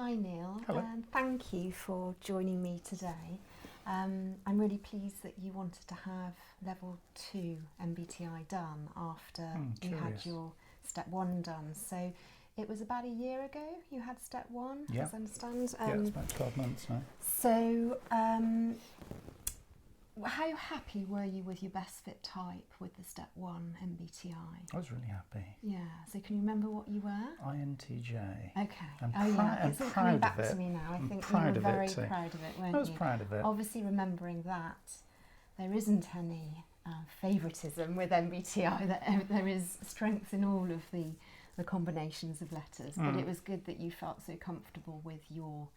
Hi Neil, Hello. and thank you for joining me today. I'm really pleased that you wanted to have level 2 MBTI done after you had Curious. your step 1 done. So it was about a year ago you had step 1, Yeah. as I understand. Yeah, it's about 12 months now. So how happy were you with your best fit type with the step 1 MBTI? I was really happy. Yeah, so can you remember what you were? INTJ. Okay. I'm It's all proud coming of back it. to me now. I I'm think you proud were of it very too. proud of it, weren't you? I was proud of it. Obviously, remembering that there isn't any favouritism with MBTI, that there is strength in all of the combinations of letters, but it was good that you felt so comfortable with your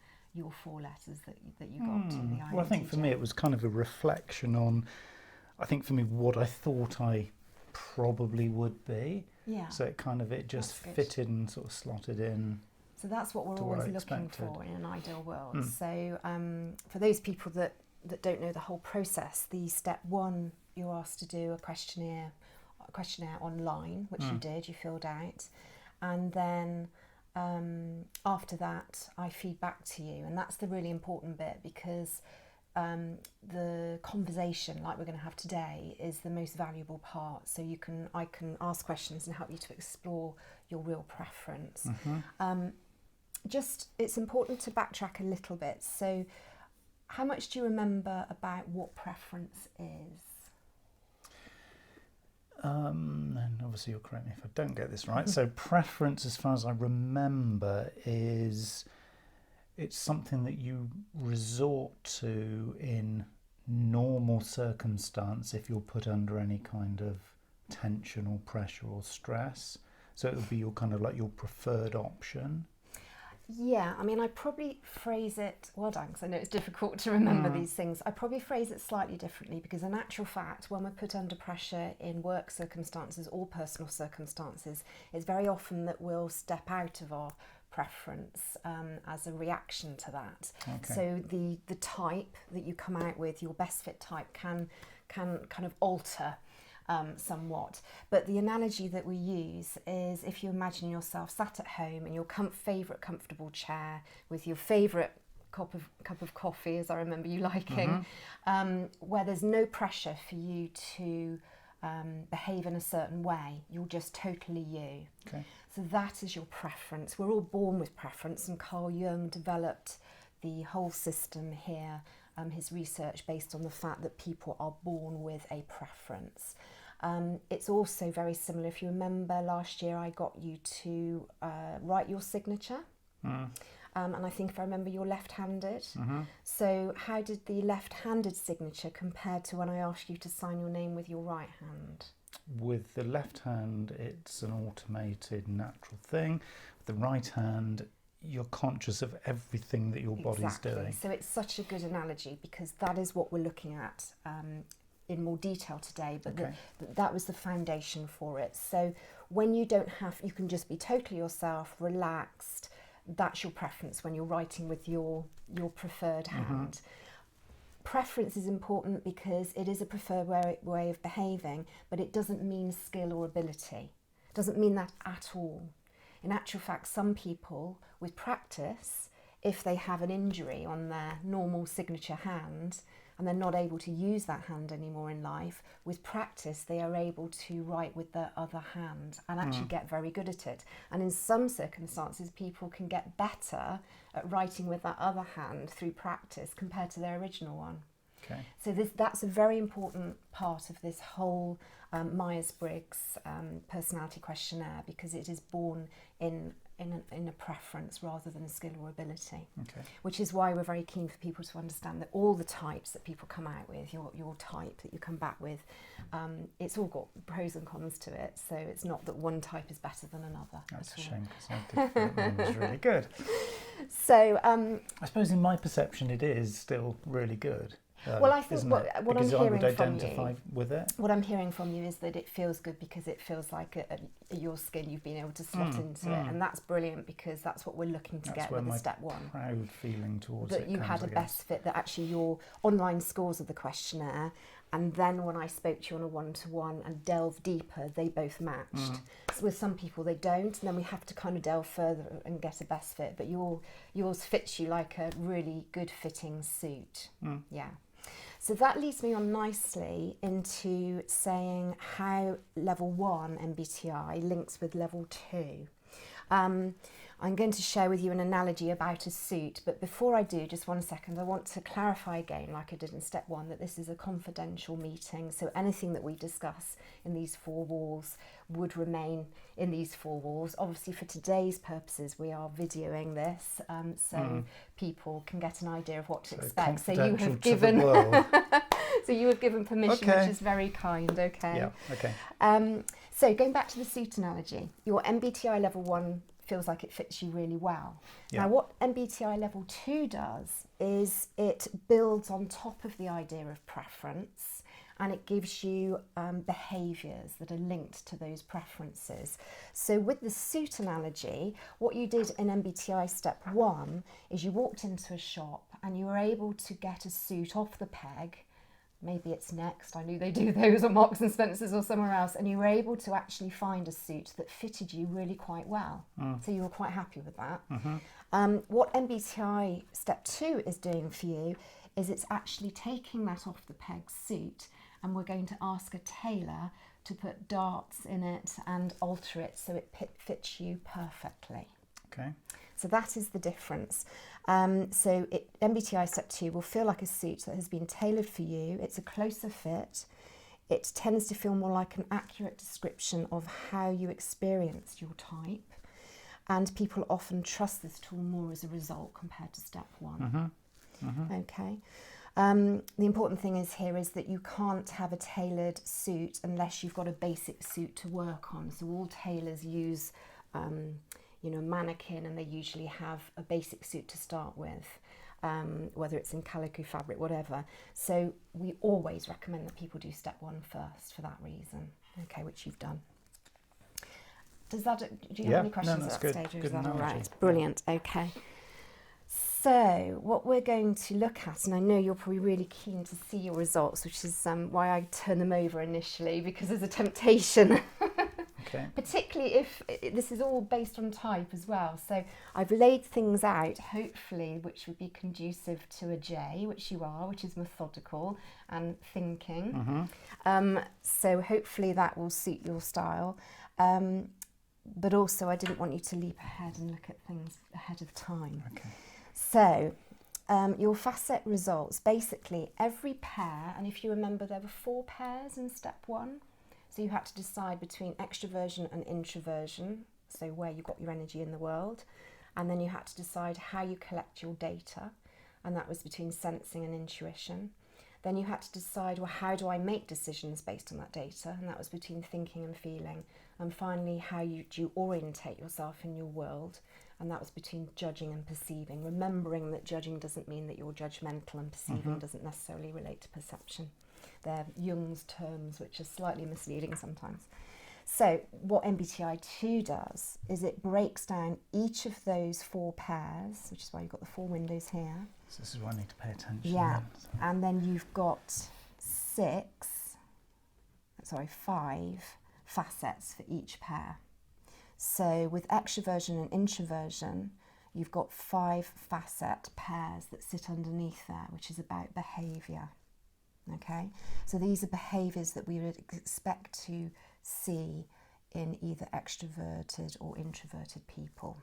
4 letters that you got to the INTJ. Well, I think for me it was kind of a reflection on, I think for me, what I thought I probably would be. Yeah. So it just That's good. fitted and sort of slotted in. So that's what we're to what always I looking expected. for in an ideal world. So for those people that don't know the whole process, the step 1, you're asked to do a questionnaire online, which you did, you filled out, and then after that I feed back to you, and that's the really important bit, because the conversation like we're going to have today is the most valuable part. So I can ask questions and help you to explore your real preference. It's important to backtrack a little bit. So how much do you remember about what preference is? And obviously you'll correct me if I don't get this right. So preference, as far as I remember, it's something that you resort to in normal circumstance if you're put under any kind of tension or pressure or stress. So it would be your kind of like your preferred option. Yeah, I mean, I probably phrase it, well done, because I know it's difficult to remember these things. I probably phrase it slightly differently, because in actual fact, when we're put under pressure in work circumstances or personal circumstances, it's very often that we'll step out of our preference as a reaction to that. Okay. So the type that you come out with, your best fit type, can kind of alter somewhat. But the analogy that we use is, if you imagine yourself sat at home in your favourite comfortable chair with your favourite cup of coffee, as I remember you liking, where there's no pressure for you to behave in a certain way. You're just totally you. Okay. So that is your preference. We're all born with preference, and Carl Jung developed the whole system here, his research based on the fact that people are born with a preference. It's also very similar. If you remember last year, I got you to write your signature. And I think, if I remember, you're left-handed. So how did the left-handed signature compare to when I asked you to sign your name with your right hand? With the left hand, it's an automated, natural thing. With the right hand, you're conscious of everything that your body's doing. So it's such a good analogy, because that is what we're looking at in more detail today, but that was the foundation for it. So when you can just be totally yourself, relaxed. That's your preference when you're writing with your preferred hand. Preference is important because it is a preferred way of behaving, but it doesn't mean skill or ability. It doesn't mean that at all. In actual fact, some people, with practice, if they have an injury on their normal signature hand and they're not able to use that hand anymore in life, with practice they are able to write with their other hand and actually get very good at it. And in some circumstances, people can get better at writing with that other hand through practice compared to their original one. Okay. So that's a very important part of this whole Myers-Briggs personality questionnaire, because it is born in a preference rather than skill or ability. Okay. Which is why we're very keen for people to understand that all the types that people come out with, your type that you come back with, it's all got pros and cons to it. So it's not that one type is better than another. That's a shame, because I did feel mine was really good. So I suppose in my perception it is still really good. Well, I think what I'm because hearing I would from identify you, with it. what I'm hearing from you is that it feels good because it feels like your skin, you've been able to slot into it, and that's brilliant, because that's what we're looking to get with the step 1. Proud feeling towards that it you comes, had a best fit, that actually your online scores of the questionnaire And then when I spoke to you on a one-to-one and delved deeper, they both matched. So with some people they don't, and then we have to kind of delve further and get a best fit. But yours fits you like a really good fitting suit. Yeah. So that leads me on nicely into saying how level 1 MBTI links with level 2. I'm going to share with you an analogy about a suit, but before I do, just 1 second, I want to clarify again, like I did in step 1, that this is a confidential meeting, so anything that we discuss in these 4 walls would remain in these 4 walls. Obviously, for today's purposes, we are videoing this, so people can get an idea of what to expect. So you have given, so you have given permission, which is very kind. Okay. Yeah. Okay. So going back to the suit analogy, your MBTI level 1 feels like it fits you really well. Now what MBTI level 2 does is it builds on top of the idea of preference, and it gives you behaviours that are linked to those preferences. So with the suit analogy, what you did in MBTI step 1 is you walked into a shop and you were able to get a suit off the peg. Maybe it's Next, I knew they do those, or Marks and Spencer's or somewhere else, and you were able to actually find a suit that fitted you really quite well. So you were quite happy with that. What MBTI step 2 is doing for you is it's actually taking that off the peg suit, and we're going to ask a tailor to put darts in it and alter it so it fits you perfectly. Okay. So that is the difference. MBTI step 2 will feel like a suit that has been tailored for you. It's a closer fit. It tends to feel more like an accurate description of how you experienced your type. And people often trust this tool more as a result compared to step 1. Okay. The important thing is that you can't have a tailored suit unless you've got a basic suit to work on. So all tailors use a mannequin, and they usually have a basic suit to start with, whether it's in calico fabric, whatever. So we always recommend that people do step 1 first for that reason, okay, which you've done. Do you have any questions at that stage, or is that all right? Brilliant, okay. So what we're going to look at, and I know you're probably really keen to see your results, which is why I turn them over initially, because there's a temptation. Okay. Particularly if this is all based on type as well. So I've laid things out, hopefully, which would be conducive to a J, which you are, which is methodical and thinking. So hopefully that will suit your style. But also I didn't want you to leap ahead and look at things ahead of time. Okay. So your facet results, basically every pair, and if you remember there were 4 pairs in step 1. So you had to decide between extraversion and introversion, so where you got your energy in the world. And then you had to decide how you collect your data, and that was between sensing and intuition. Then you had to decide, well, how do I make decisions based on that data? And that was between thinking and feeling. And finally, how do you orientate yourself in your world? And that was between judging and perceiving, remembering that judging doesn't mean that you're judgmental, and perceiving doesn't necessarily relate to perception. They're Jung's terms, which are slightly misleading sometimes. So what MBTI 2 does is it breaks down each of those 4 pairs, which is why you've got the 4 windows here. So this is why I need to pay attention. Yeah, and then you've got 5 facets for each pair. So with extraversion and introversion, you've got 5 facet pairs that sit underneath there, which is about behaviour. Okay, so these are behaviours that we would expect to see in either extroverted or introverted people.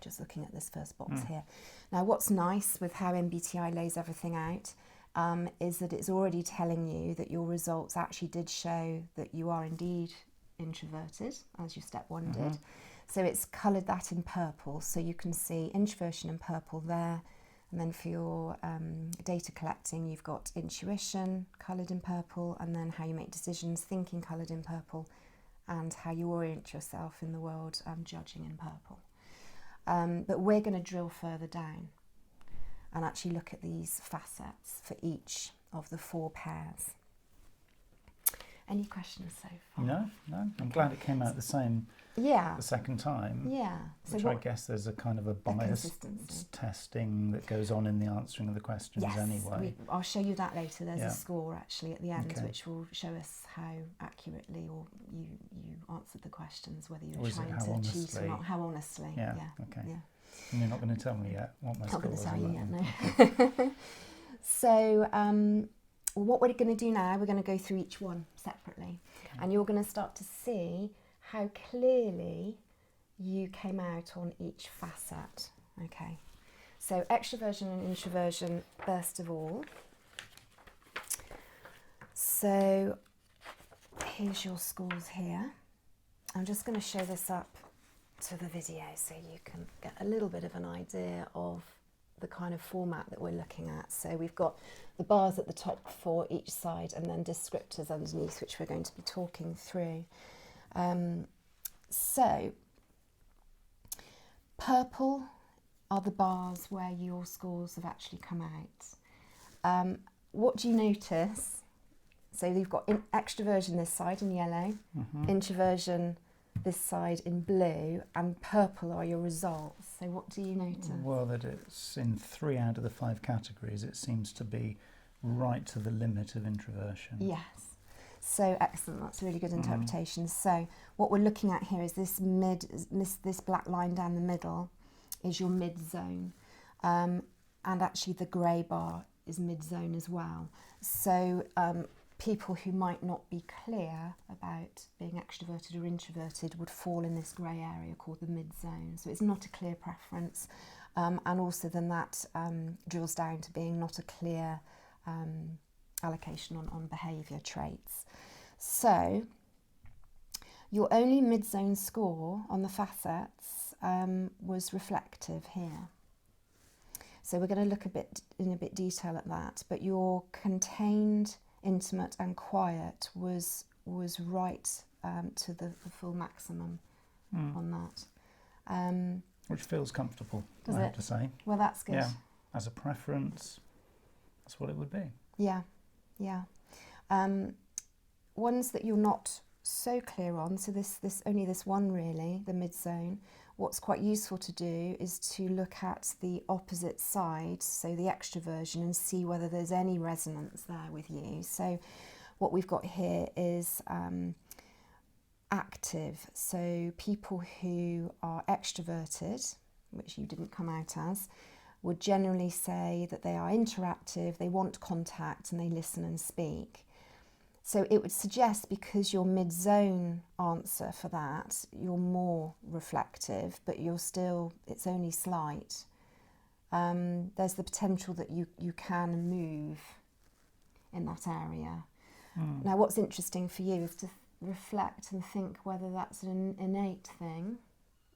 Just looking at this first box here. Now, what's nice with how MBTI lays everything out is that it's already telling you that your results actually did show that you are indeed introverted, as your step 1 did. So it's coloured that in purple, so you can see introversion in purple there. And then for your data collecting, you've got intuition coloured in purple, and then how you make decisions, thinking coloured in purple, and how you orient yourself in the world, judging in purple. But we're going to drill further down and actually look at these facets for each of the 4 pairs. Any questions so far? No. I'm glad it came out the same the second time. Yeah. Which I guess there's a kind of a bias testing that goes on in the answering of the questions anyway. I'll show you that later. There's a score actually at the end which will show us how accurately or you answered the questions, whether you were trying to cheat or not. How honestly. Yeah. Okay. Yeah. And you're not going to tell me yet what my score was? Not going to tell you yet, no. So what we're going to do now, we're going to go through each one separately. Okay. And you're going to start to see how clearly you came out on each facet. Okay. So extraversion and introversion, first of all. So here's your scores here. I'm just going to show this up to the video so you can get a little bit of an idea of the kind of format that we're looking at. So we've got the bars at the top for each side and then descriptors underneath, which we're going to be talking through. So purple are the bars where your scores have actually come out. What do you notice? So you've got extraversion this side in yellow, introversion this side in blue, and purple are your results. So what do you notice? Well, that it's in 3 out of the 5 categories. It seems to be right to the limit of introversion. Yes. So excellent. That's a really good interpretation. So what we're looking at here is this black line down the middle is your mid zone, and actually the grey bar is mid zone as well. So people who might not be clear about being extroverted or introverted would fall in this grey area called the mid-zone. So it's not a clear preference, and also then that drills down to being not a clear allocation on behaviour traits. So your only mid-zone score on the facets was reflective here. So we're going to look in a bit detail at that, but your contained, intimate and quiet was right to the full maximum on that. Which feels comfortable, I have to say. Well, that's good. Yeah, as a preference, that's what it would be. Yeah. Ones that you're not so clear on, so this only this one really, the mid-zone, what's quite useful to do is to look at the opposite side, so the extroversion, and see whether there's any resonance there with you. So what we've got here is active, so people who are extroverted, which you didn't come out as, would generally say that they are interactive, they want contact and they listen and speak. So it would suggest, because your mid-zone answer for that, you're more reflective, but you're still, it's only slight. There's the potential that you can move in that area. Now what's interesting for you is to reflect and think whether that's an innate thing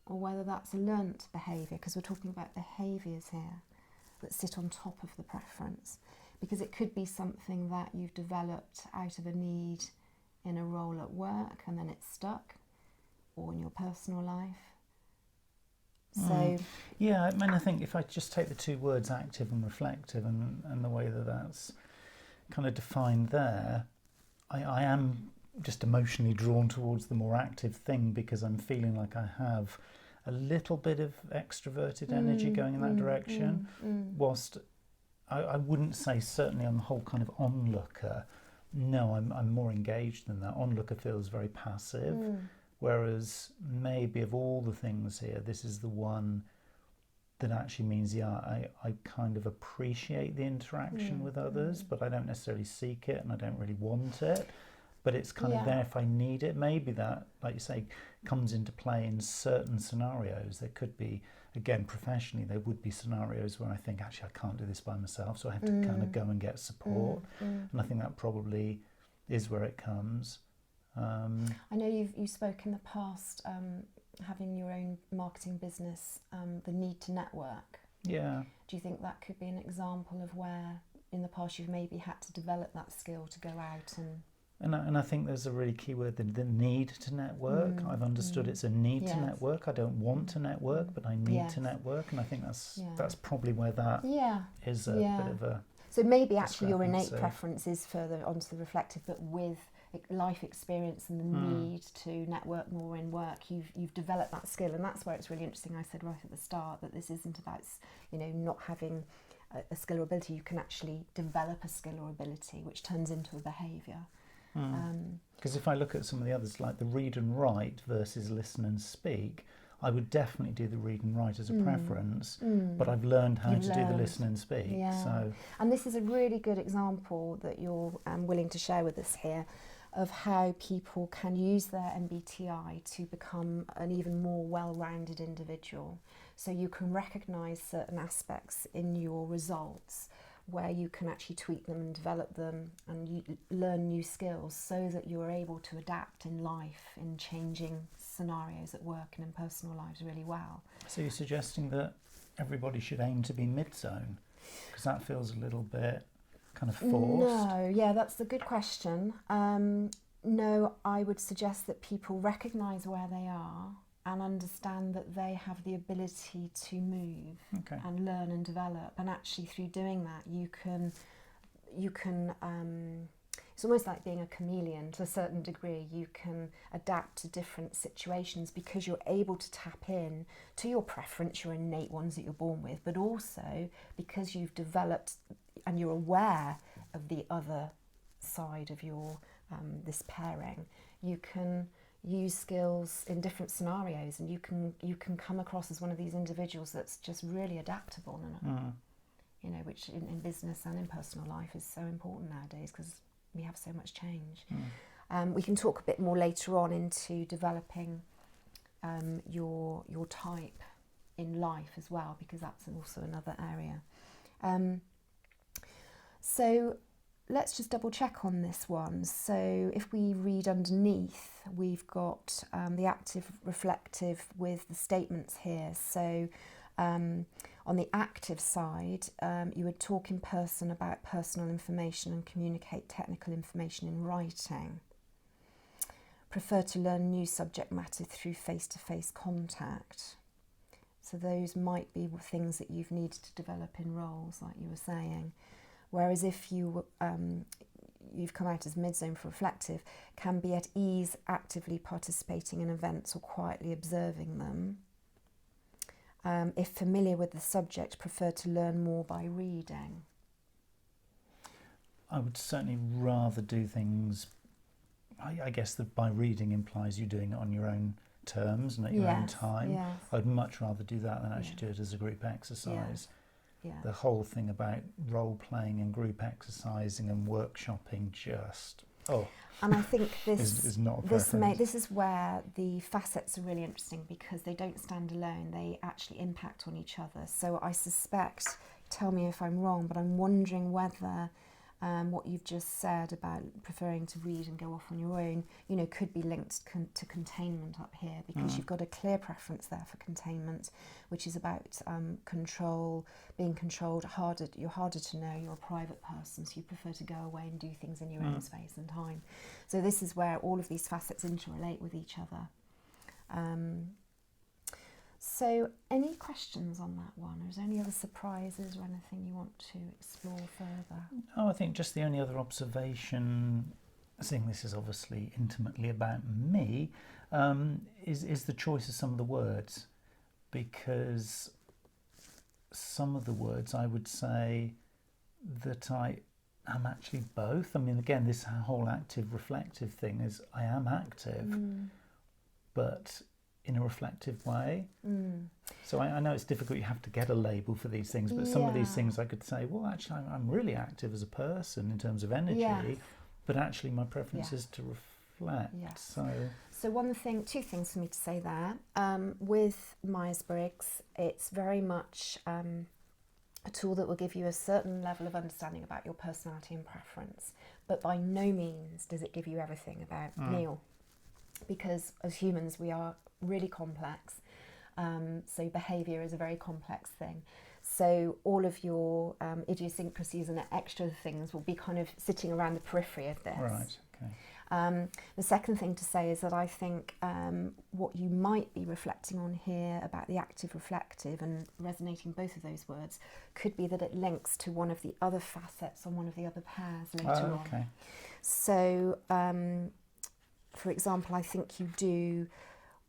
or whether that's a learnt behaviour, because we're talking about behaviours here that sit on top of the preference. Because it could be something that you've developed out of a need in a role at work and then it's stuck, or in your personal life. So yeah, I mean, I think if I just take the 2 words active and reflective and the way that that's kind of defined there, I am just emotionally drawn towards the more active thing, because I'm feeling like I have a little bit of extroverted energy going in that direction, whilst I wouldn't say certainly on the whole kind of onlooker. No, I'm more engaged than that. Onlooker feels very passive, whereas maybe of all the things here, this is the one that actually means, I kind of appreciate the interaction with others, but I don't necessarily seek it and I don't really want it. But it's kind of there if I need it. Maybe that, like you say, comes into play in certain scenarios. There could be, again, professionally, there would be scenarios where I think, actually, I can't do this by myself, so I have to kind of go and get support. And I think that probably is where it comes. I know you spoke in the past, having your own marketing business, the need to network. Yeah. Do you think that could be an example of where, in the past, you've maybe had to develop that skill to go out and... And I think there's a really key word, the need to network. I've understood it's a need to network. I don't want to network, but I need to network. And I think that's probably where that is a bit of a... So maybe actually your innate preference is further onto the reflective, but with life experience and the need to network more in work, you've developed that skill. And that's where it's really interesting. I said right at the start that this isn't about, not having a skill or ability. You can actually develop a skill or ability, which turns into a behaviour. Because if I look at some of the others, like the read and write versus listen and speak, I would definitely do the read and write as a preference, but I've learned how to do the listen and speak. Yeah. So, and this is a really good example that you're willing to share with us here of how people can use their MBTI to become an even more well-rounded individual. So you can recognise certain aspects in your results where you can actually tweak them and develop them, and you learn new skills so that you're able to adapt in life in changing scenarios at work and in personal lives really well. So you're suggesting that everybody should aim to be mid-zone? Because that feels a little bit kind of forced. No, yeah, that's a good question. No, I would suggest that people recognise where they are and understand that they have the ability to move and learn and develop. And actually through doing that, you can it's almost like being a chameleon to a certain degree. You can adapt to different situations because you're able to tap in to your preference, your innate ones that you're born with, but also because you've developed and you're aware of the other side of your this pairing. You can use skills in different scenarios, and you can come across as one of these individuals that's just really adaptable, and which in business and in personal life is so important nowadays because we have so much change. We can talk a bit more later on into developing your type in life as well, because that's also another area. So let's just double check on this one. So if we read underneath, we've got the active reflective with the statements here. So on the active side, you would talk in person about personal information and communicate technical information in writing. Prefer to learn new subject matter through face-to-face contact. So those might be things that you've needed to develop in roles, like you were saying. Whereas if you've come out as mid-zone for reflective, can be at ease actively participating in events or quietly observing them. If familiar with the subject, prefer to learn more by reading. I would certainly rather do things, I guess that by reading implies you doing it on your own terms and at your own time. Yes. I'd much rather do that than actually do it as a group exercise. Yeah. The whole thing about role playing and group exercising and workshopping and I think this is not a preference. This is where the facets are really interesting, because they don't stand alone, they actually impact on each other. So I suspect, tell me if I'm wrong, but I'm wondering whether what you've just said about preferring to read and go off on your own, could be linked to containment up here, because you've got a clear preference there for containment, which is about control, being controlled. You're harder to know. You're a private person, so you prefer to go away and do things in your own space and time. So this is where all of these facets interrelate with each other. So any questions on that one? Or is there any other surprises or anything you want to explore further? No, I think just the only other observation, seeing this is obviously intimately about me, is the choice of some of the words. Because some of the words I would say that I am actually both. I mean, again, this whole active reflective thing is I am active, but in a reflective way. So I know it's difficult, you have to get a label for these things, but some of these things I could say, well, actually I'm really active as a person in terms of energy, but actually my preference is to reflect. So two things for me to say there. With Myers-Briggs, it's very much a tool that will give you a certain level of understanding about your personality and preference, but by no means does it give you everything about Neil, because as humans we are really complex. So behaviour is a very complex thing. So all of your idiosyncrasies and extra things will be kind of sitting around the periphery of this. Right, okay. The second thing to say is that I think what you might be reflecting on here about the active reflective and resonating both of those words could be that it links to one of the other facets on one of the other pairs later on. So, for example, I think you do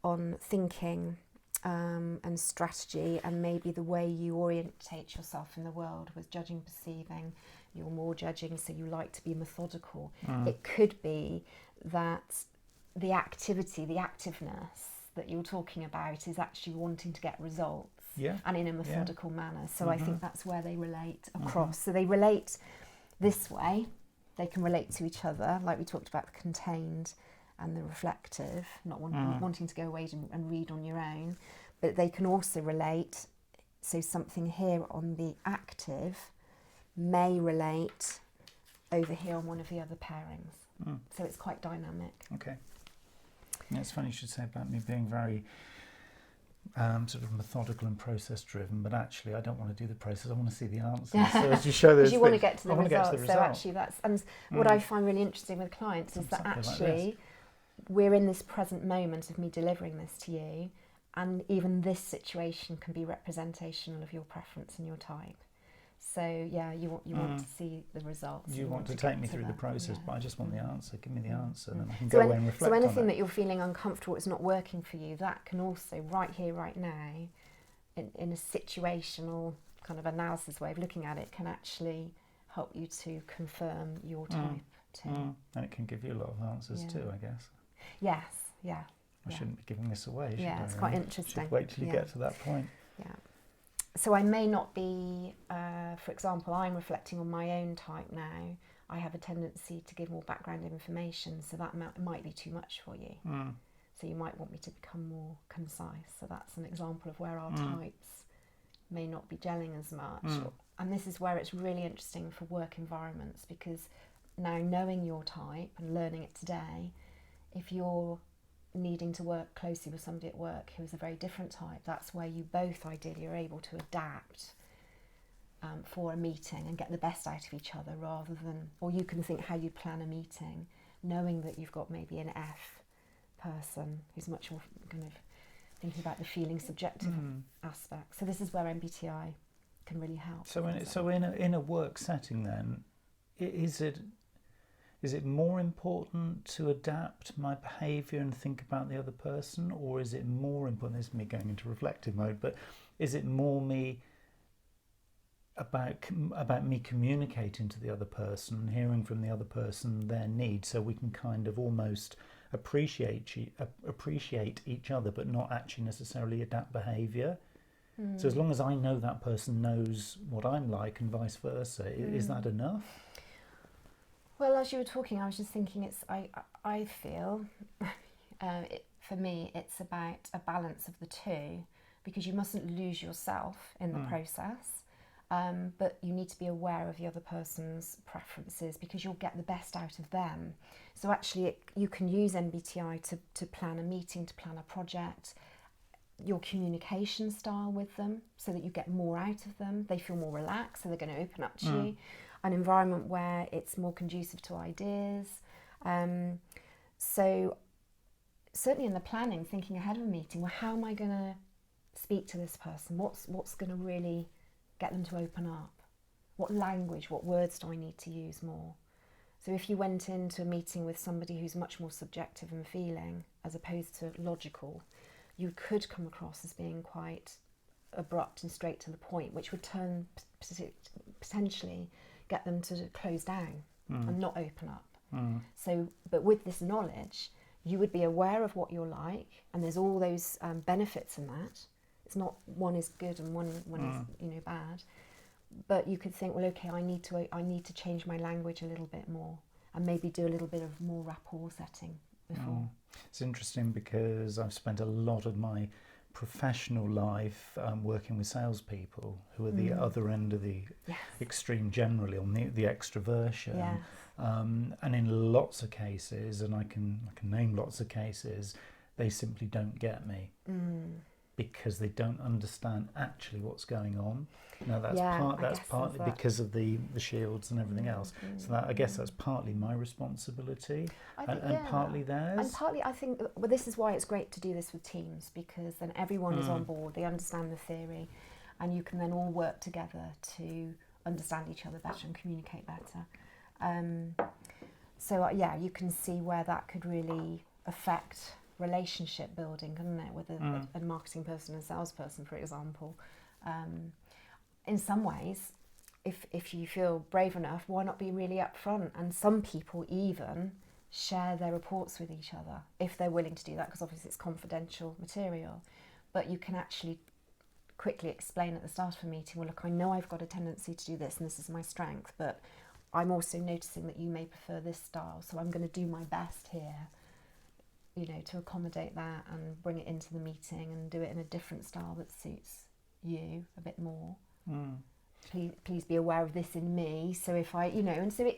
on thinking and strategy, and maybe the way you orientate yourself in the world with judging, perceiving. You're more judging, so you like to be methodical. It could be that the activity, the activeness that you're talking about is actually wanting to get results, and in a methodical manner. So I think that's where they relate across. So they relate this way. They can relate to each other, like we talked about the contained and the reflective, not wanting to go away and read on your own. But they can also relate, so something here on the active may relate over here on one of the other pairings. So it's quite dynamic. Okay. Yeah, it's funny you should say about me being very sort of methodical and process driven, but actually I don't want to do the process, I want to see the answers. So as you show those, you want to get to the results. So actually that's, and what I find really interesting with clients is that actually we're in this present moment of me delivering this to you, and even this situation can be representational of your preference and your type. So you want to see the results. You want to take me through the process, but I just want the answer. Give me the answer, then I can go away and reflect on it. So anything that you're feeling uncomfortable, it's not working for you, that can also, right here, right now, in a situational kind of analysis way of looking at it, can actually help you to confirm your type too. And it can give you a lot of answers too, I guess. Yes, yeah. I shouldn't be giving this away, should I? It's quite interesting. Should wait till you get to that point. Yeah. So I may not be, for example, I'm reflecting on my own type now. I have a tendency to give more background information, so that might be too much for you. So you might want me to become more concise. So that's an example of where our types may not be gelling as much. And this is where it's really interesting for work environments, because now knowing your type and learning it today, if you're needing to work closely with somebody at work who is a very different type, that's where you both ideally are able to adapt for a meeting and get the best out of each other, rather than, or you can think how you plan a meeting knowing that you've got maybe an F person who's much more kind of thinking about the feeling subjective aspect. So this is where MBTI can really help. So in a work setting then, is it more important to adapt my behaviour and think about the other person, or is it more important, this is me going into reflective mode, but is it more about me communicating to the other person, hearing from the other person their needs, so we can kind of almost appreciate each other, but not actually necessarily adapt behaviour? So as long as I know that person knows what I'm like and vice versa, is that enough? Well, as you were talking, I was just thinking, I feel, for me, it's about a balance of the two, because you mustn't lose yourself in the process, but you need to be aware of the other person's preferences, because you'll get the best out of them. So actually, you can use MBTI to plan a meeting, to plan a project, your communication style with them, so that you get more out of them. They feel more relaxed, so they're going to open up to you. An environment where it's more conducive to ideas. So certainly in the planning, thinking ahead of a meeting, well, how am I going to speak to this person? What's going to really get them to open up? What language, what words do I need to use more? So if you went into a meeting with somebody who's much more subjective and feeling as opposed to logical, you could come across as being quite abrupt and straight to the point, which would potentially get them to close down and not open up. So, but with this knowledge, you would be aware of what you're like, and there's all those benefits in that. It's not one is good and one is bad, but you could think, well, okay, I need to change my language a little bit more, and maybe do a little bit of more rapport setting before. It's interesting because I've spent a lot of my professional life working with salespeople who are the other end of the extreme generally, on the extraversion. And in lots of cases, and I can name lots of cases, they simply don't get me because they don't understand actually what's going on. That's partly because of the shields and everything else. So I guess that's partly my responsibility and partly theirs. And partly, I think, well, this is why it's great to do this with teams, because then everyone is on board, they understand the theory, and you can then all work together to understand each other better and communicate better. So you can see where that could really affect relationship building, couldn't it, with a marketing person and a salesperson, for example. In some ways, if you feel brave enough, why not be really upfront? And some people even share their reports with each other if they're willing to do that, because obviously it's confidential material. But you can actually quickly explain at the start of a meeting, well, look, I know I've got a tendency to do this and this is my strength, but I'm also noticing that you may prefer this style, so I'm going to do my best here, to accommodate that and bring it into the meeting and do it in a different style that suits you a bit more. Please be aware of this in me. So if I, and so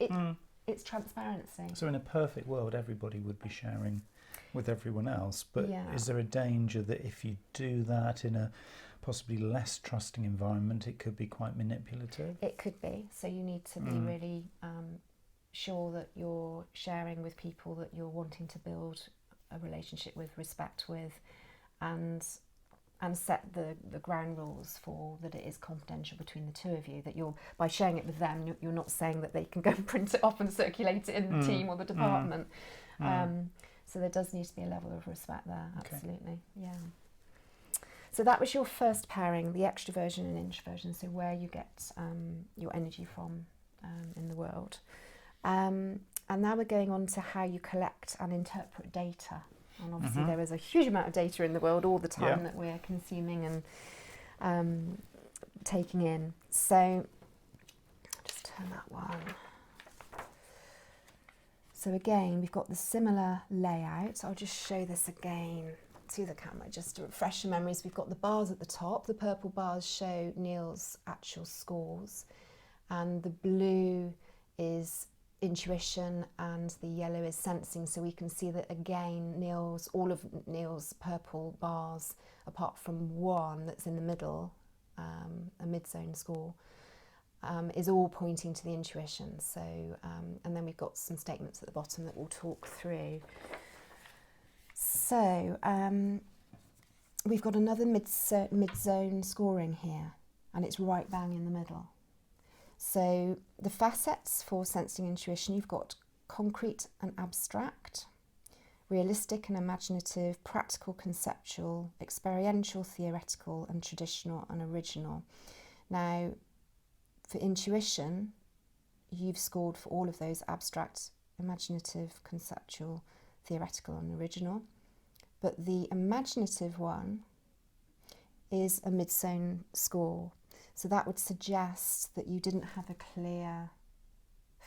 it's transparency. So in a perfect world, everybody would be sharing with everyone else. But is there a danger that if you do that in a possibly less trusting environment, it could be quite manipulative? It could be. So you need to be really sure that you're sharing with people that you're wanting to build a relationship with, respect with, and set the ground rules for that it is confidential between the two of you, that you're, by sharing it with them, you're not saying that they can go and print it off and circulate it in the team or the department. So there does need to be a level of respect there, absolutely. Okay. So that was your first pairing, the extraversion and introversion, so where you get your energy from in the world. And now we're going on to how you collect and interpret data. And obviously there is a huge amount of data in the world all the time that we're consuming and taking in. So just turn that one. So again, we've got the similar layout. I'll just show this again to the camera just to refresh your memories. We've got the bars at the top. The purple bars show Neil's actual scores, and the blue is intuition and the yellow is sensing. So we can see that again, all of Neil's purple bars, apart from one that's in the middle, a mid-zone score, is all pointing to the intuition. So and then we've got some statements at the bottom that we'll talk through. So we've got another mid-zone scoring here, and it's right bang in the middle. So the facets for sensing intuition, you've got concrete and abstract, realistic and imaginative, practical, conceptual, experiential, theoretical, and traditional and original. Now, for intuition, you've scored for all of those: abstract, imaginative, conceptual, theoretical, and original. But the imaginative one is a mid-zone score. So that would suggest that you didn't have a clear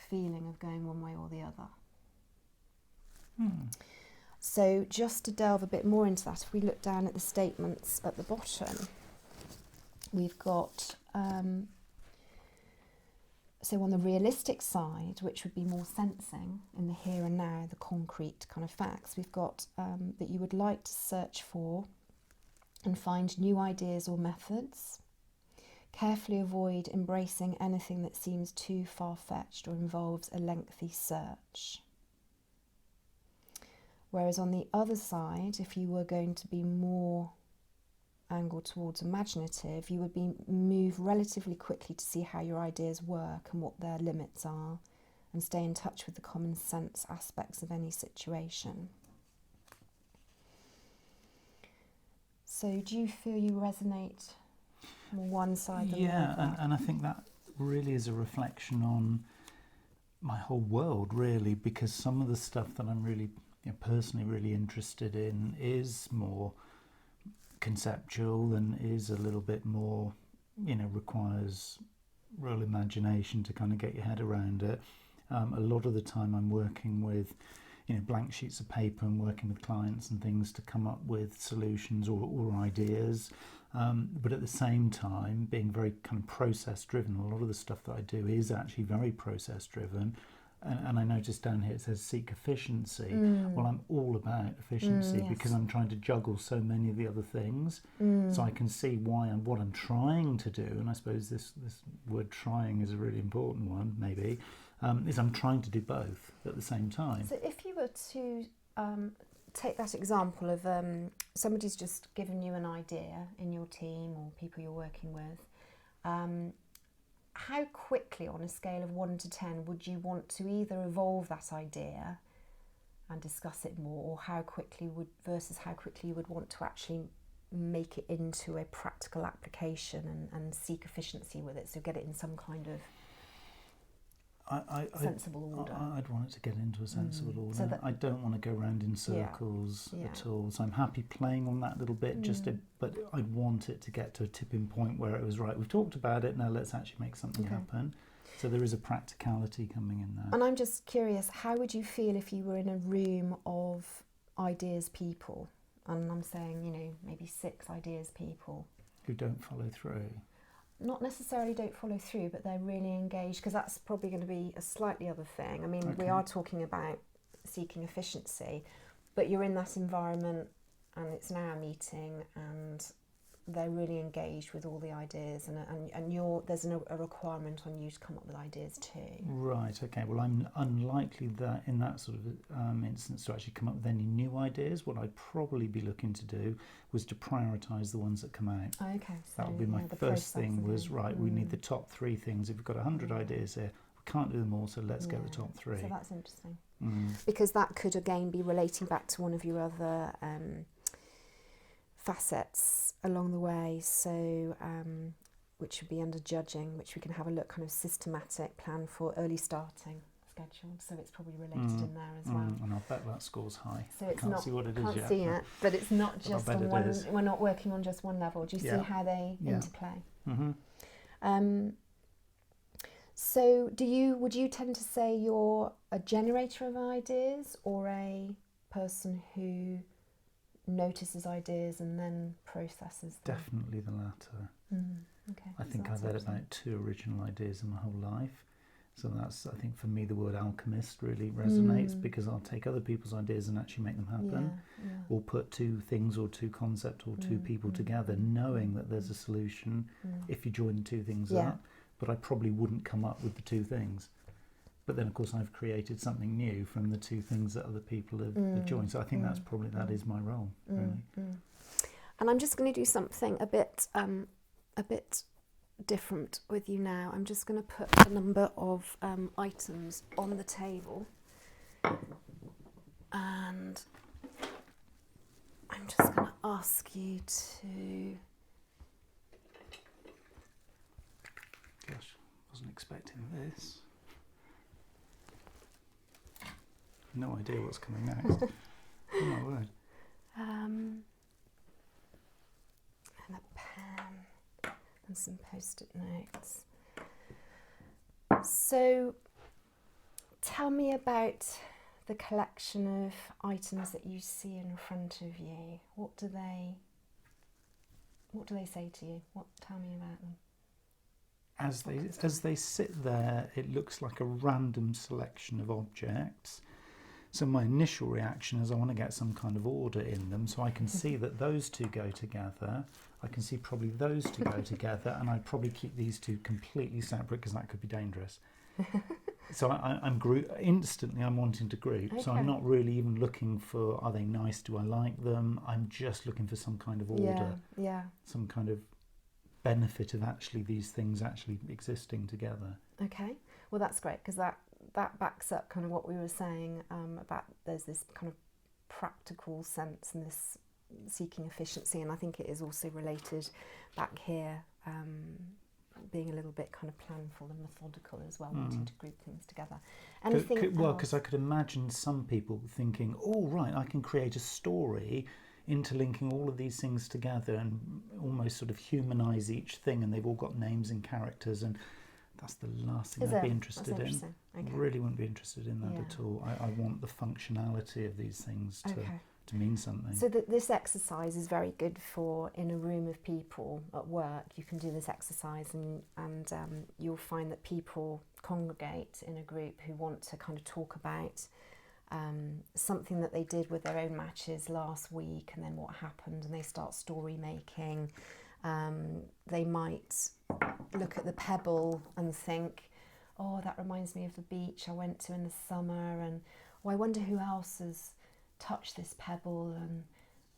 feeling of going one way or the other. So just to delve a bit more into that, if we look down at the statements at the bottom, we've got, so on the realistic side, which would be more sensing in the here and now, the concrete kind of facts, we've got that you would like to search for and find new ideas or methods. Carefully avoid embracing anything that seems too far-fetched or involves a lengthy search. Whereas on the other side, if you were going to be more angled towards imaginative, you would move relatively quickly to see how your ideas work and what their limits are, and stay in touch with the common sense aspects of any situation. So do you feel you resonate more one side than the other? And I think that really is a reflection on my whole world, really, because some of the stuff that I'm really personally really interested in is more conceptual and is a little bit more, requires real imagination to kind of get your head around it. A lot of the time I'm working with blank sheets of paper and working with clients and things to come up with solutions or ideas. But at the same time, being very kind of process driven, a lot of the stuff that I do is actually very process driven. and I noticed down here it says seek efficiency. Well, I'm all about efficiency because I'm trying to juggle so many of the other things. So I can see what I'm trying to do, and I suppose this word trying is a really important one, maybe, is I'm trying to do both at the same time. So if you were to take that example of somebody's just given you an idea in your team or people you're working with, how quickly, on a scale of 1 to 10, would you want to either evolve that idea and discuss it more, or how quickly you would want to actually make it into a practical application and seek efficiency with it, so get it in some kind of sensible order? I'd want it to get into a sensible order. So I don't want to go around in circles at all. So I'm happy playing on that little bit, but I want it to get to a tipping point where it was right. We've talked about it, now let's actually make something happen. So there is a practicality coming in there. And I'm just curious, how would you feel if you were in a room of ideas people? And I'm saying, maybe 6 ideas people. Who don't follow through. Not necessarily don't follow through, but they're really engaged, because that's probably going to be a slightly other thing. I mean, we are talking about seeking efficiency, but you're in that environment and it's now a meeting and they're really engaged with all the ideas, and there's a requirement on you to come up with ideas too. Right, okay. Well, I'm unlikely that in that sort of instance to actually come up with any new ideas. What I'd probably be looking to do was to prioritise the ones that come out. Okay. So that would be my first thing was, we need the top 3 things. If we've got 100 ideas here, we can't do them all, so let's get the top 3. So that's interesting. Because that could again be relating back to one of your other facets along the way, so which would be under judging, which we can have a look, kind of systematic plan for early starting scheduled, so it's probably related in there as well. And I'll bet that score's high. So it's can't not, see what it is can't yet, see it, but it's not just on one, is. We're not working on just one level. Do you see how they interplay? So would you tend to say you're a generator of ideas or a person who notices ideas and then processes them? Definitely the latter. Okay. I think I've had about 2 original ideas in my whole life. So that's, I think for me, the word alchemist really resonates, because I'll take other people's ideas and actually make them happen, or put 2 things or 2 concepts or 2 people together, knowing that there's a solution if you join the 2 things up, but I probably wouldn't come up with the 2 things. But then, of course, I've created something new from the 2 things that other people have joined. So I think that's probably, that is my role, really. And I'm just going to do something a bit different with you now. I'm just going to put a number of items on the table. And I'm just going to ask you to... Gosh, wasn't expecting this. No idea what's coming next. Oh my word. And a pen and some post-it notes. So tell me about the collection of items that you see in front of you. What do they say to you? Tell me about them. As they sit there, it looks like a random selection of objects. So my initial reaction is I want to get some kind of order in them, so I can see that those 2 go together. I can see probably those 2 go together, and I'd probably keep these 2 completely separate because that could be dangerous. So I'm instantly I'm wanting to group. Okay. So I'm not really even looking for, are they nice? Do I like them? I'm just looking for some kind of order. Yeah. Some kind of benefit of actually these things actually existing together. Okay. Well, that's great, because that backs up kind of what we were saying about there's this kind of practical sense and this seeking efficiency, and I think it is also related back here, being a little bit kind of planful and methodical as well, wanting to group things together. Anything else? Well, because I could imagine some people thinking, oh right, I can create a story interlinking all of these things together and almost sort of humanise each thing, and they've all got names and characters, and that's the last thing I'd be interested in. Okay. Really wouldn't be interested in that at all. I want the functionality of these things to mean something. So this exercise is very good for in a room of people at work. You can do this exercise and you'll find that people congregate in a group who want to kind of talk about something that they did with their own matches last week and then what happened, and they start story making. They might look at the pebble and think, oh, that reminds me of the beach I went to in the summer, and I wonder who else has touched this pebble and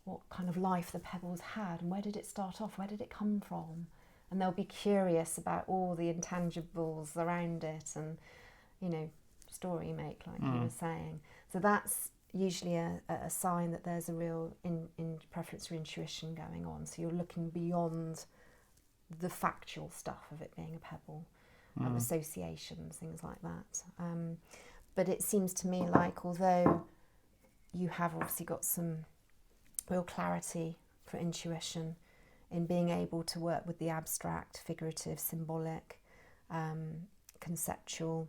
what kind of life the pebble's had and where did it start off, where did it come from? And they'll be curious about all the intangibles around it and, story make, like you were saying. So that's usually a sign that there's a real in preference for intuition going on. So you're looking beyond the factual stuff of it being a pebble, associations, things like that. But it seems to me like although you have obviously got some real clarity for intuition in being able to work with the abstract, figurative, symbolic, conceptual,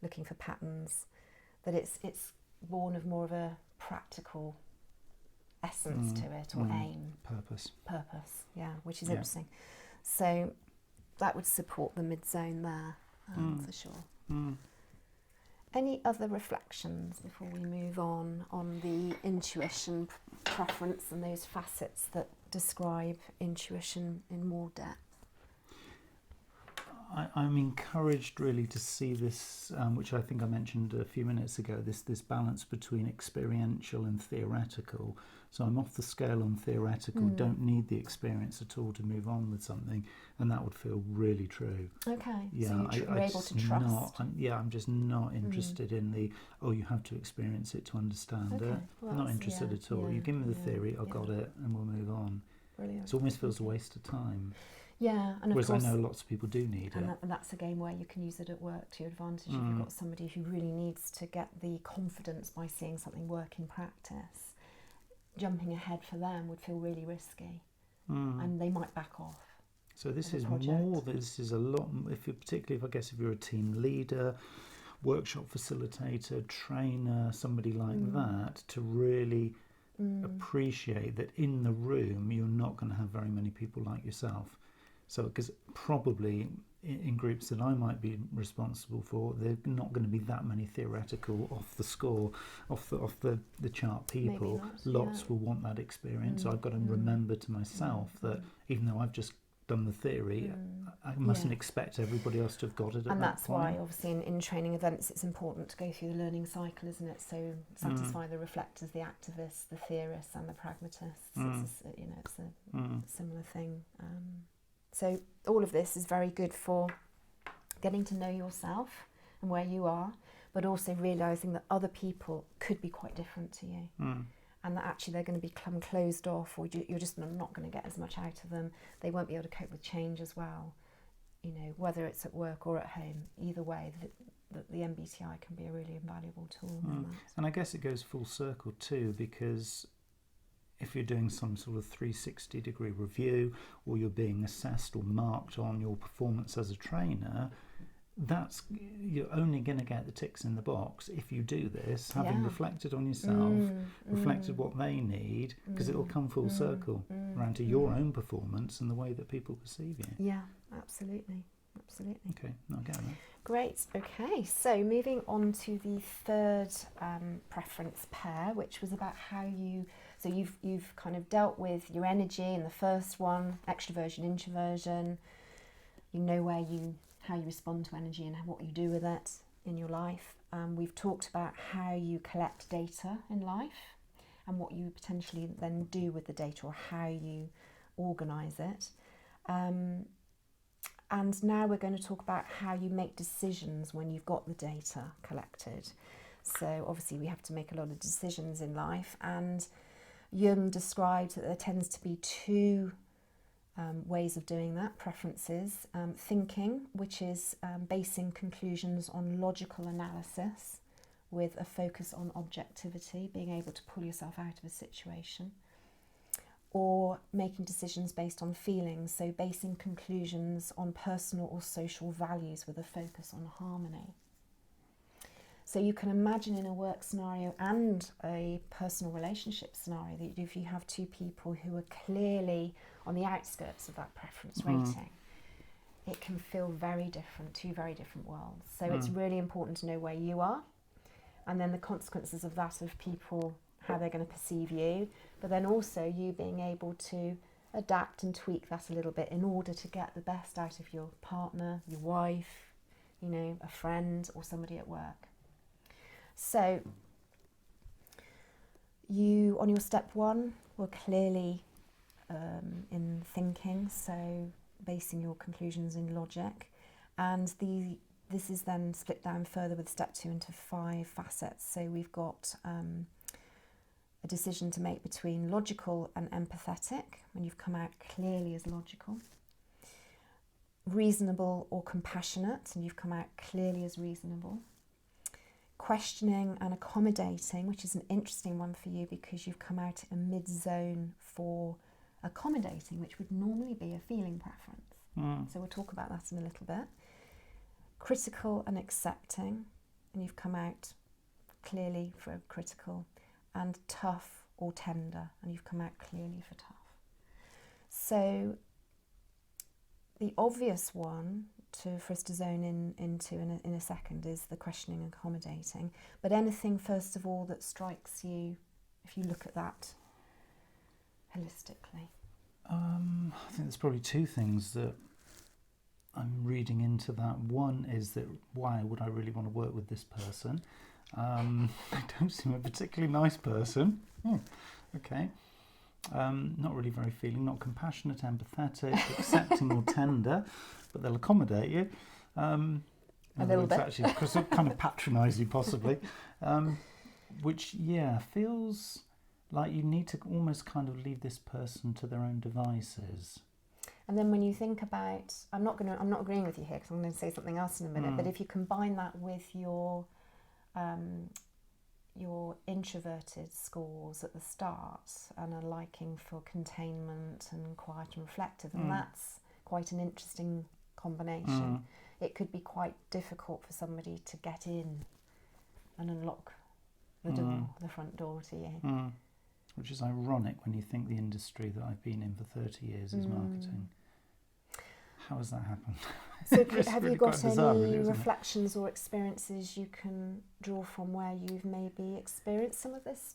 looking for patterns, that it's born of more of a practical essence to it, or aim. Purpose, yeah, which is interesting. So that would support the mid-zone there, for sure. Any other reflections before we move on the intuition preference and those facets that describe intuition in more depth? I'm encouraged really to see this, which I think I mentioned a few minutes ago, this balance between experiential and theoretical. So I'm off the scale on theoretical, don't need the experience at all to move on with something, and that would feel really true. Okay, yeah, so you're able to trust. I'm just not interested in you have to experience it to understand it. Well, not interested at all. You give me the theory, I've got it, and we'll move on. Brilliant. It almost feels a waste of time. Yeah, and of whereas course, I know lots of people do need it. And that's a game where you can use it at work to your advantage. If you've got somebody who really needs to get the confidence by seeing something work in practice, jumping ahead for them would feel really risky, and they might back off. So this is a lot, particularly if you're a team leader, workshop facilitator, trainer, somebody like that, to really appreciate that in the room you're not going to have very many people like yourself. So, because probably in groups that I might be responsible for, there's not going to be that many theoretical off the chart people. Lots will want that experience. So I've got to remember to myself that even though I've just done the theory, I mustn't expect everybody else to have got it at and that that's point. why obviously in training events it's important to go through the learning cycle, isn't it? So satisfy the reflectors, the activists, the theorists and the pragmatists. It's a similar thing. So all of this is very good for getting to know yourself and where you are, but also realising that other people could be quite different to you, and that actually they're going to become closed off, or you're just not going to get as much out of them. They won't be able to cope with change as well, whether it's at work or at home. Either way, the MBTI can be a really invaluable tool. And I guess it goes full circle too, because if you're doing some sort of 360-degree review, or you're being assessed or marked on your performance as a trainer, you're only going to get the ticks in the box if you do this, having reflected on yourself, reflected what they need, because it'll come full circle around to your own performance and the way that people perceive you. Yeah, absolutely. Okay, I get that. Great. Okay, so moving on to the third preference pair, which was about how you've kind of dealt with your energy in the first one, extraversion, introversion. You know how you respond to energy and what you do with it in your life. We've talked about how you collect data in life and what you potentially then do with the data, or how you organise it. And now we're going to talk about how you make decisions when you've got the data collected. So obviously we have to make a lot of decisions in life, and Jung described that there tends to be two ways of doing that, preferences. Thinking, which is basing conclusions on logical analysis with a focus on objectivity, being able to pull yourself out of a situation. Or making decisions based on feelings, so basing conclusions on personal or social values with a focus on harmony. So you can imagine in a work scenario and a personal relationship scenario that if you have two people who are clearly on the outskirts of that preference rating, it can feel very different, two very different worlds. So it's really important to know where you are, and then the consequences of that, of people, how they're going to perceive you, but then also you being able to adapt and tweak that a little bit in order to get the best out of your partner, your wife, you know, a friend or somebody at work. So you, on your step one, were clearly in thinking, so basing your conclusions in logic, and this is then split down further with step 2 into 5 facets. So we've got a decision to make between logical and empathetic, when you've come out clearly as logical, reasonable or compassionate, and you've come out clearly as reasonable, questioning and accommodating, which is an interesting one for you because you've come out a mid-zone for accommodating, which would normally be a feeling preference. So we'll talk about that in a little bit. Critical and accepting, and you've come out clearly for critical, and tough or tender, and you've come out clearly for tough. So the obvious one for us to zone into in a second is the questioning and accommodating. But anything, first of all, that strikes you, if you look at that holistically? I think there's probably two things that I'm reading into that. One is that, why would I really want to work with this person? They don't seem a particularly nice person. Okay. Not really very feeling, not compassionate, empathetic, accepting or tender, but they'll accommodate you. A little bit. Actually, because it kind of patronise you, possibly. Which, feels like you need to almost kind of leave this person to their own devices. And then when you think about, I'm not agreeing with you here because I'm going to say something else in a minute, but if you combine that with your introverted scores at the start and a liking for containment and quiet and reflective, and that's quite an interesting combination. It could be quite difficult for somebody to get in and unlock the door, the front door to you. Which is ironic when you think the industry that I've been in for 30 years is marketing. How has that happened? So have you got any reflections or experiences you can draw from where you've maybe experienced some of this?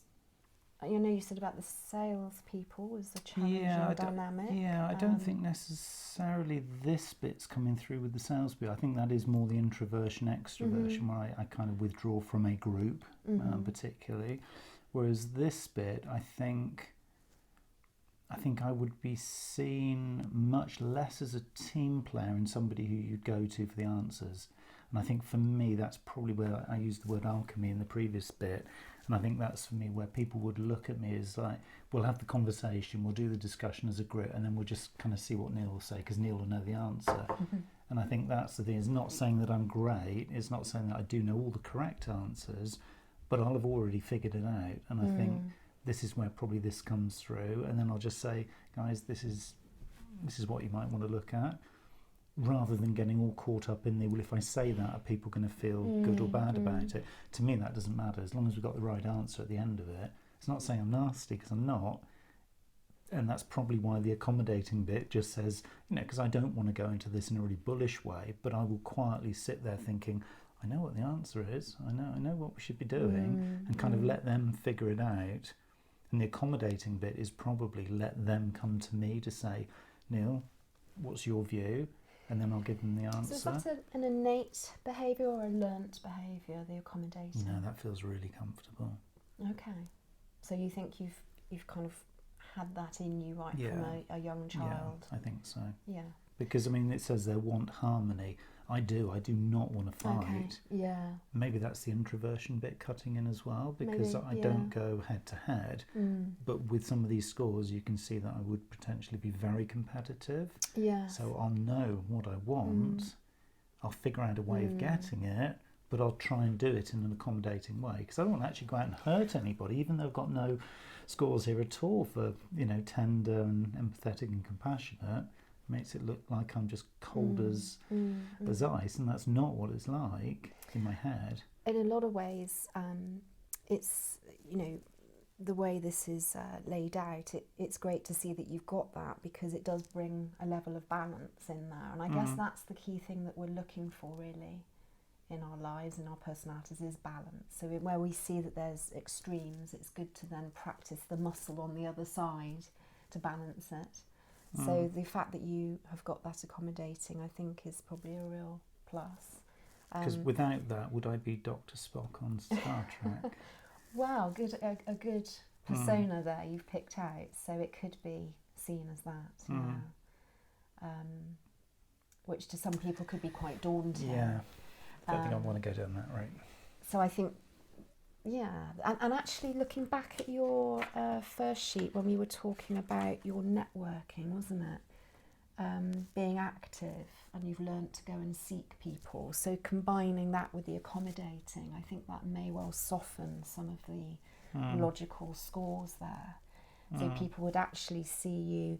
You know, you said about the salespeople was a challenging dynamic. I don't think necessarily this bit's coming through with the sales bit. I think that is more the introversion, extraversion, where I kind of withdraw from a group, particularly. Whereas this bit, I think I would be seen much less as a team player and somebody who you'd go to for the answers. And I think for me, that's probably where I used the word alchemy in the previous bit. And I think that's for me where people would look at me as like, we'll have the conversation, we'll do the discussion as a group, and then we'll just kind of see what Neil will say, because Neil will know the answer. And I think that's the thing. It's not saying that I'm great. It's not saying that I do know all the correct answers, but I'll have already figured it out. And I think this is where probably this comes through. And then I'll just say, guys, this is what you might want to look at, rather than getting all caught up in the, well, if I say that, are people going to feel good or bad about it? To me, that doesn't matter, as long as we've got the right answer at the end of it. It's not saying I'm nasty, because I'm not. And that's probably why the accommodating bit just says, because I don't want to go into this in a really bullish way, but I will quietly sit there thinking, I know what the answer is, I know what we should be doing, and kind of let them figure it out. And the accommodating bit is probably let them come to me to say, Neil, what's your view? And then I'll give them the answer. So is that an innate behaviour or a learnt behaviour, the accommodating? No, that feels really comfortable. Okay. So you think you've kind of had that in you from a young child? Yeah, I think so. Yeah. Because, I mean, it says they want harmony. I do not want to fight. Okay. Yeah. Maybe that's the introversion bit cutting in as well, because I don't go head to head. But with some of these scores, you can see that I would potentially be very competitive. Yeah. So I'll know what I want. I'll figure out a way of getting it, but I'll try and do it in an accommodating way, because I don't want to actually go out and hurt anybody, even though I've got no scores here at all for, tender and empathetic and compassionate. Makes it look like I'm just cold as ice, and that's not what it's like in my head. in a lot of ways, it's, the way this is laid out, it's great to see that you've got that, because it does bring a level of balance in there. And I guess that's the key thing that we're looking for really in our lives, in our personalities, is balance. So where we see that there's extremes, it's good to then practice the muscle on the other side to balance it. So the fact that you have got that accommodating, I think, is probably a real plus. Because without that, would I be Dr. Spock on Star Trek? Wow, a good persona there you've picked out. So it could be seen as that, which to some people could be quite daunting. Yeah, I don't think I want to go down that route. So I think, and actually looking back at your first sheet when we were talking about your networking, wasn't it? Being active, and you've learnt to go and seek people. So combining that with the accommodating, I think that may well soften some of the logical scores there. So people would actually see you,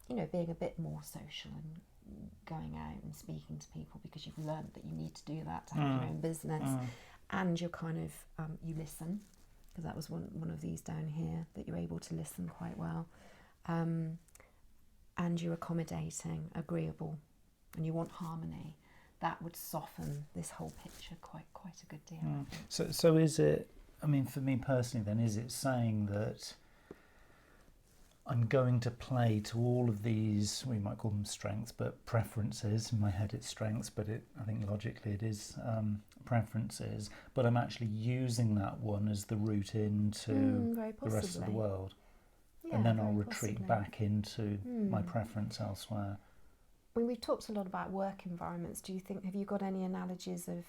being a bit more social and going out and speaking to people, because you've learnt that you need to do that to have your own business. And you're kind of, you listen, because that was one of these down here, that you're able to listen quite well. And you're accommodating, agreeable, and you want harmony. That would soften this whole picture quite a good deal. So is it, I mean, for me personally then, is it saying that I'm going to play to all of these, we might call them strengths, but preferences? In my head it's strengths, but I think logically it is preferences, but I'm actually using that one as the route into the rest of the world. Yeah, and then I'll retreat back into my preference elsewhere. When we've talked a lot about work environments, have you got any analogies of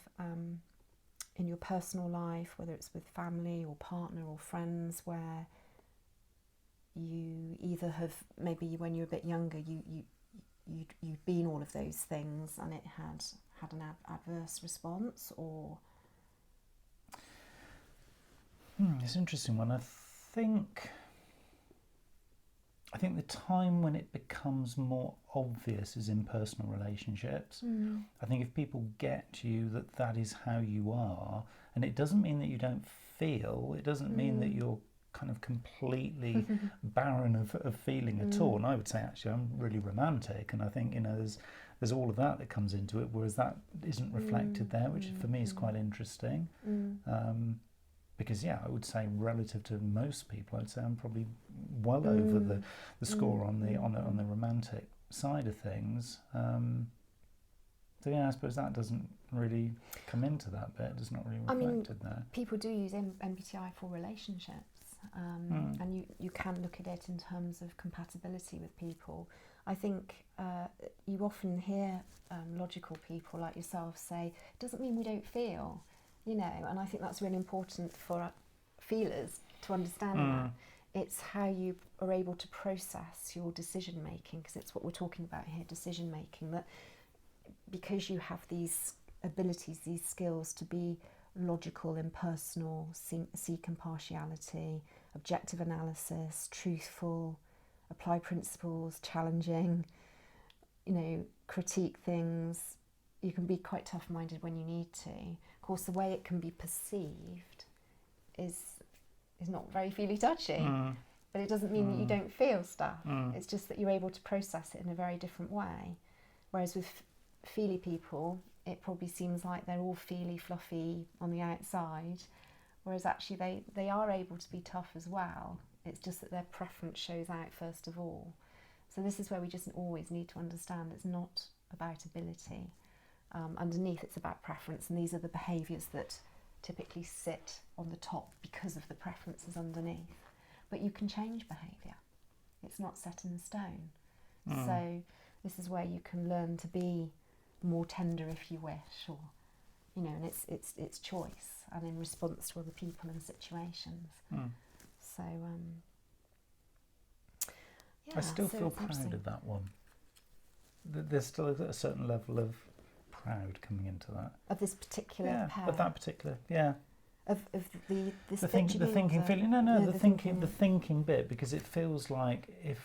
in your personal life, whether it's with family or partner or friends, where you either have, maybe when you were a bit younger, you'd been all of those things and it had an adverse response, or? It's an interesting one. I think the time when it becomes more obvious is in personal relationships. I think if people get you that is how you are, and it doesn't mean that you don't feel, it doesn't mean that you're kind of completely barren of feeling at all. And I would say, actually, I'm really romantic, and I think, there's all of that comes into it, whereas that isn't reflected there, which for me is quite interesting. Because I would say relative to most people, I'd say I'm probably well over the score on the romantic side of things. So I suppose that doesn't really come into that bit. It's not really reflected there. People do use MBTI for relationships, and you can look at it in terms of compatibility with people. I think you often hear logical people like yourself say, it doesn't mean we don't feel. And I think that's really important for feelers to understand that. It's how you are able to process your decision making, because it's what we're talking about here, decision making, that because you have these abilities, these skills to be logical, impersonal, seek impartiality, objective analysis, truthful, apply principles, challenging, critique things. You can be quite tough-minded when you need to. Of course, the way it can be perceived is not very feely-touchy, but it doesn't mean that you don't feel stuff. It's just that you're able to process it in a very different way. Whereas with feely people, it probably seems like they're all feely, fluffy on the outside, whereas actually they are able to be tough as well. It's just that their preference shows out first of all. So this is where we just always need to understand it's not about ability. Underneath, it's about preference, and these are the behaviours that typically sit on the top because of the preferences underneath. But you can change behaviour. It's not set in stone. So this is where you can learn to be more tender if you wish, or and it's choice, and in response to other people and situations. So I still feel proud of that one. There's still a certain level of proud coming into that. Of this particular pair. Of that particular, Of the thinking feeling. No, the thinking bit, because it feels like if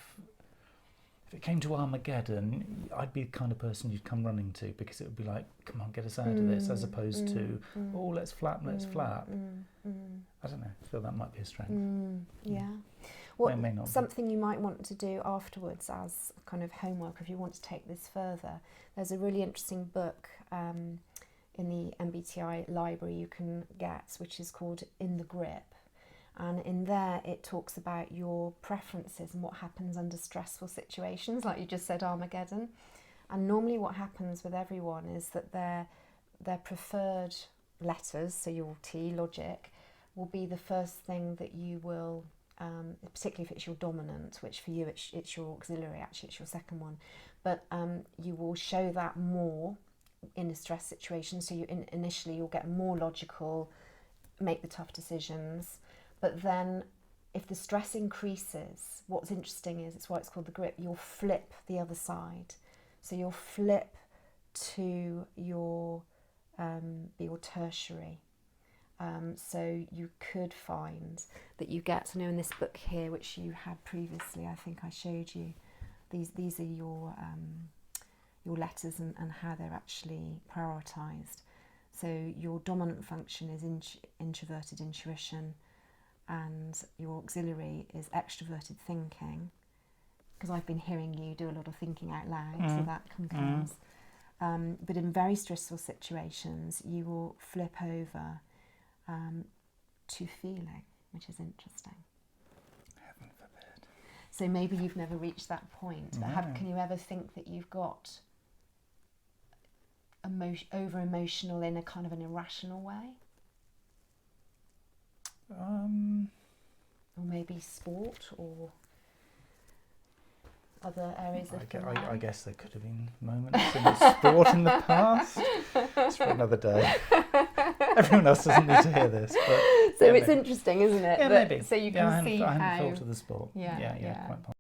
it came to Armageddon, I'd be the kind of person you'd come running to, because it would be like, come on, get us out of this, as opposed to, oh, let's flap. I don't know, I feel that might be a strength. Yeah. Well, it may not something you might want to do afterwards as kind of homework, if you want to take this further. There's a really interesting book in the MBTI library you can get, which is called In the Grip. And in there, it talks about your preferences and what happens under stressful situations, like you just said, Armageddon. And normally what happens with everyone is that their preferred letters, so your T, logic, will be the first thing that you will, particularly if it's your dominant, which for you it's your auxiliary, actually it's your second one. But you will show that more in a stress situation. So initially you'll get more logical, make the tough decisions. But then if the stress increases, what's interesting is, it's why it's called the grip, you'll flip the other side. So you'll flip to your tertiary. So you could find that you get, I know in this book here, which you had previously, I think I showed you, these are your letters and how they're actually prioritised. So your dominant function is introverted intuition, and your auxiliary is extroverted thinking, because I've been hearing you do a lot of thinking out loud, so that concurs. But in very stressful situations, you will flip over to feeling, which is interesting. Heaven forbid. So maybe you've never reached that point. No. Can you ever think that you've got over-emotional in a kind of an irrational way? Or maybe sport or other areas of the life? I guess there could have been moments in sport in the past. It's for another day. Everyone else doesn't need to hear this. But so it's interesting, isn't it? Yeah, maybe. So you can see I hadn't how... thought of the sport. Yeah. Quite possibly.